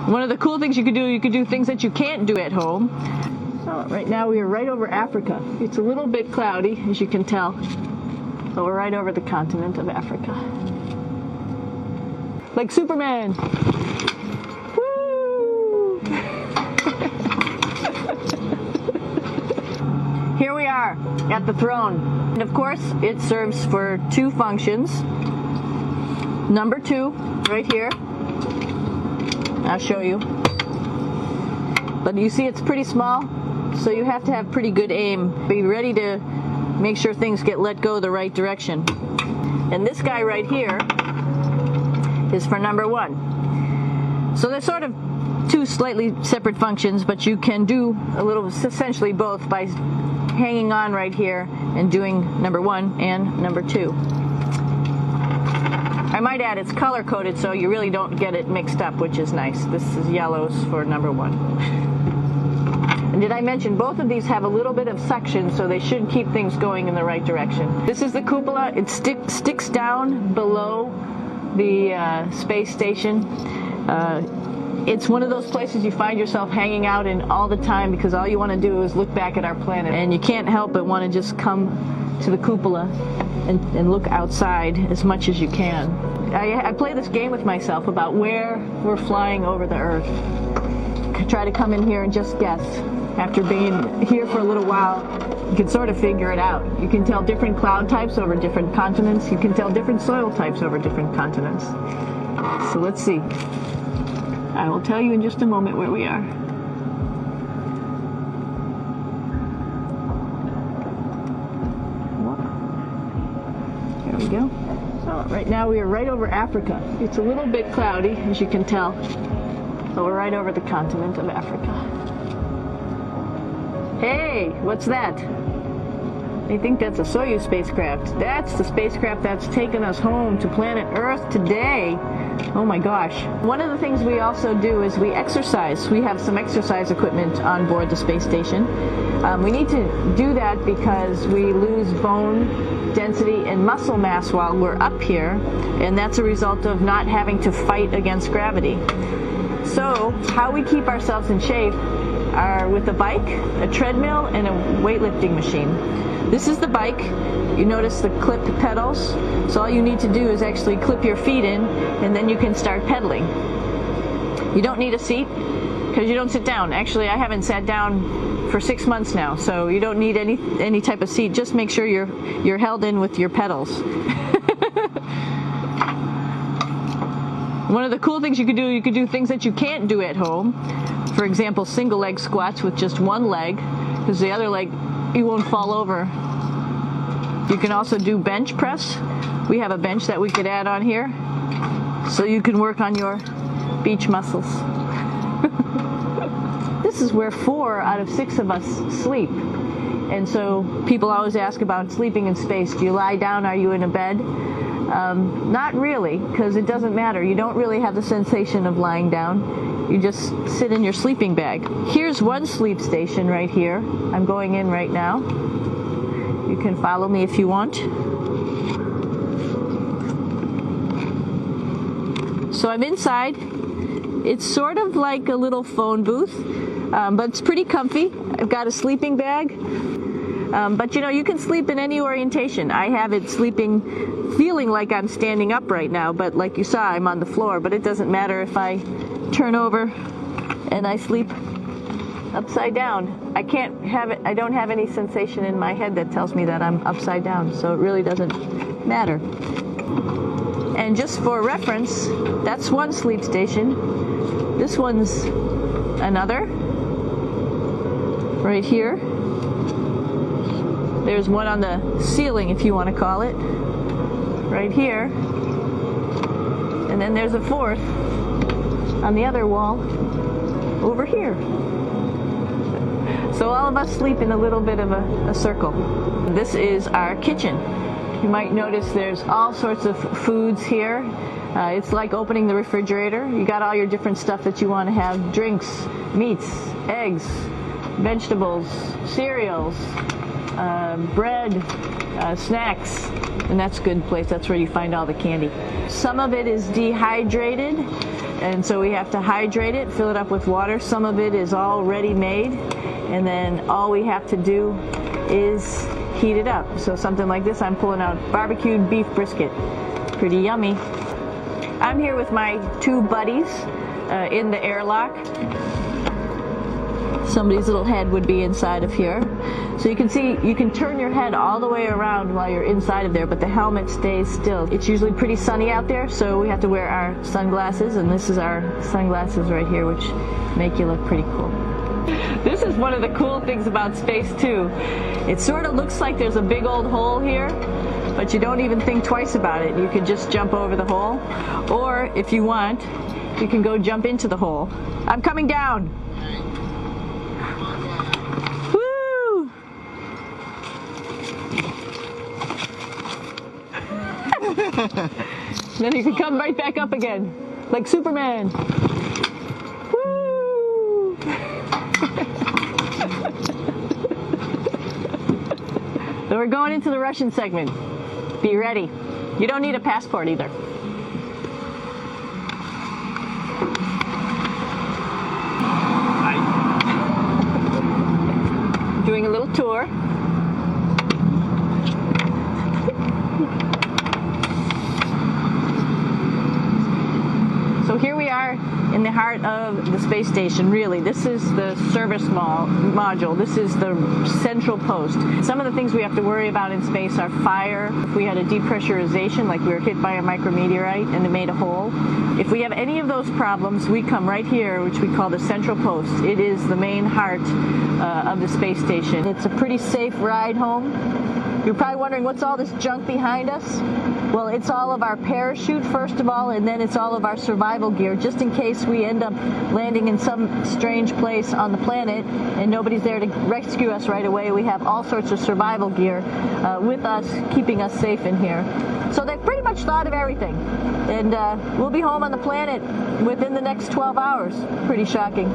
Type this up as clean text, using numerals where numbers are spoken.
One of the cool things you could do things that you can't do at home. So right now we are right over Africa. It's a little bit cloudy, as you can tell, but we're right over the continent of Africa. Like Superman. Woo! Here we are at the throne. And of course, it serves for two functions. Number 2, right here. I'll show you. But you see it's pretty small, so you have to have pretty good aim. Be ready to make sure things get let go the right direction. And this guy right here is for number 1. So they're sort of two slightly separate functions, but you can do a little, essentially both, by hanging on right here and doing number 1 and number 2. I might add it's color coded so you really don't get it mixed up, which is nice. This is yellows for number 1. And did I mention both of these have a little bit of suction, so they should keep things going in the right direction. This is the cupola. It sticks down below the space station. It's one of those places you find yourself hanging out in all the time because all you want to do is look back at our planet, and you can't help but want to just come to the cupola and look outside as much as you can. I play this game with myself about where we're flying over the Earth. Try to come in here and just guess. After being here for a little while, you can sort of figure it out. You can tell different cloud types over different continents. You can tell different soil types over different continents. So let's see. I will tell you in just a moment where we are. There we go. So right now we are right over Africa. It's a little bit cloudy, as you can tell, but we're right over the continent of Africa. Hey, what's that? I think that's a Soyuz spacecraft. That's the spacecraft that's taken us home to planet Earth today. Oh my gosh. One of the things we also do is we exercise. We have some exercise equipment on board the space station. We need to do that because we lose bone density and muscle mass while we're up here, and that's a result of not having to fight against gravity. So how we keep ourselves in shape are with a bike, a treadmill, and a weightlifting machine. This is the bike. You notice the clipped pedals. So all you need to do is actually clip your feet in, and then you can start pedaling. You don't need a seat because you don't sit down. Actually, I haven't sat down for 6 months now, so you don't need any type of seat. Just make sure you're held in with your pedals. One of the cool things you could do things that you can't do at home. For example, single leg squats with just one leg, because the other leg, you won't fall over. You can also do bench press. We have a bench that we could add on here, so you can work on your beach muscles. This is where 4 out of 6 of us sleep. And so people always ask about sleeping in space. Do you lie down? Are you in a bed? Not really, because it doesn't matter. You don't really have the sensation of lying down. You just sit in your sleeping bag. Here's one sleep station right here. I'm going in right now. You can follow me if you want. So I'm inside. It's sort of like a little phone booth, but it's pretty comfy. I've got a sleeping bag. But you know, you can sleep in any orientation. I have it feeling like I'm standing up right now, but like you saw, I'm on the floor. But it doesn't matter if I turn over and I sleep upside down. I don't have any sensation in my head that tells me that I'm upside down, so it really doesn't matter. And just for reference, that's one sleep station. This one's another, right here. There's one on the ceiling, if you want to call it, right here. And then there's a fourth on the other wall over here. So all of us sleep in a little bit of a circle. This is our kitchen. You might notice there's all sorts of foods here. It's like opening the refrigerator. You got all your different stuff that you want to have: drinks, meats, eggs, vegetables, cereals, bread, snacks, and that's a good place. That's where you find all the candy. Some of it is dehydrated, and so we have to hydrate it, fill it up with water. Some of it is already made, and then all we have to do is heat it up. So something like this, I'm pulling out barbecued beef brisket. Pretty yummy. I'm here with my two buddies in the airlock. Somebody's little head would be inside of here. So you can see, you can turn your head all the way around while you're inside of there, but the helmet stays still. It's usually pretty sunny out there, so we have to wear our sunglasses, and this is our sunglasses right here, which make you look pretty cool. This is one of the cool things about space too. It sort of looks like there's a big old hole here, but you don't even think twice about it. You can just jump over the hole, or if you want, you can go jump into the hole. I'm coming down. Woo! Then you can come right back up again, like Superman. Woo! So we're going into the Russian segment. Be ready. You don't need a passport either. Doing a little tour. So here we are in the heart of the space station, really. This is the service module. This is the central post. Some of the things we have to worry about in space are fire. If we had a depressurization, like we were hit by a micrometeorite and it made a hole. If we have any of those problems, we come right here, which we call the central post. It is the main heart of the space station. It's a pretty safe ride home. You're probably wondering, what's all this junk behind us? Well, it's all of our parachute, first of all, and then it's all of our survival gear, just in case we end up landing in some strange place on the planet and nobody's there to rescue us right away. We have all sorts of survival gear with us, keeping us safe in here. So they've pretty much thought of everything. And we'll be home on the planet within the next 12 hours. Pretty shocking.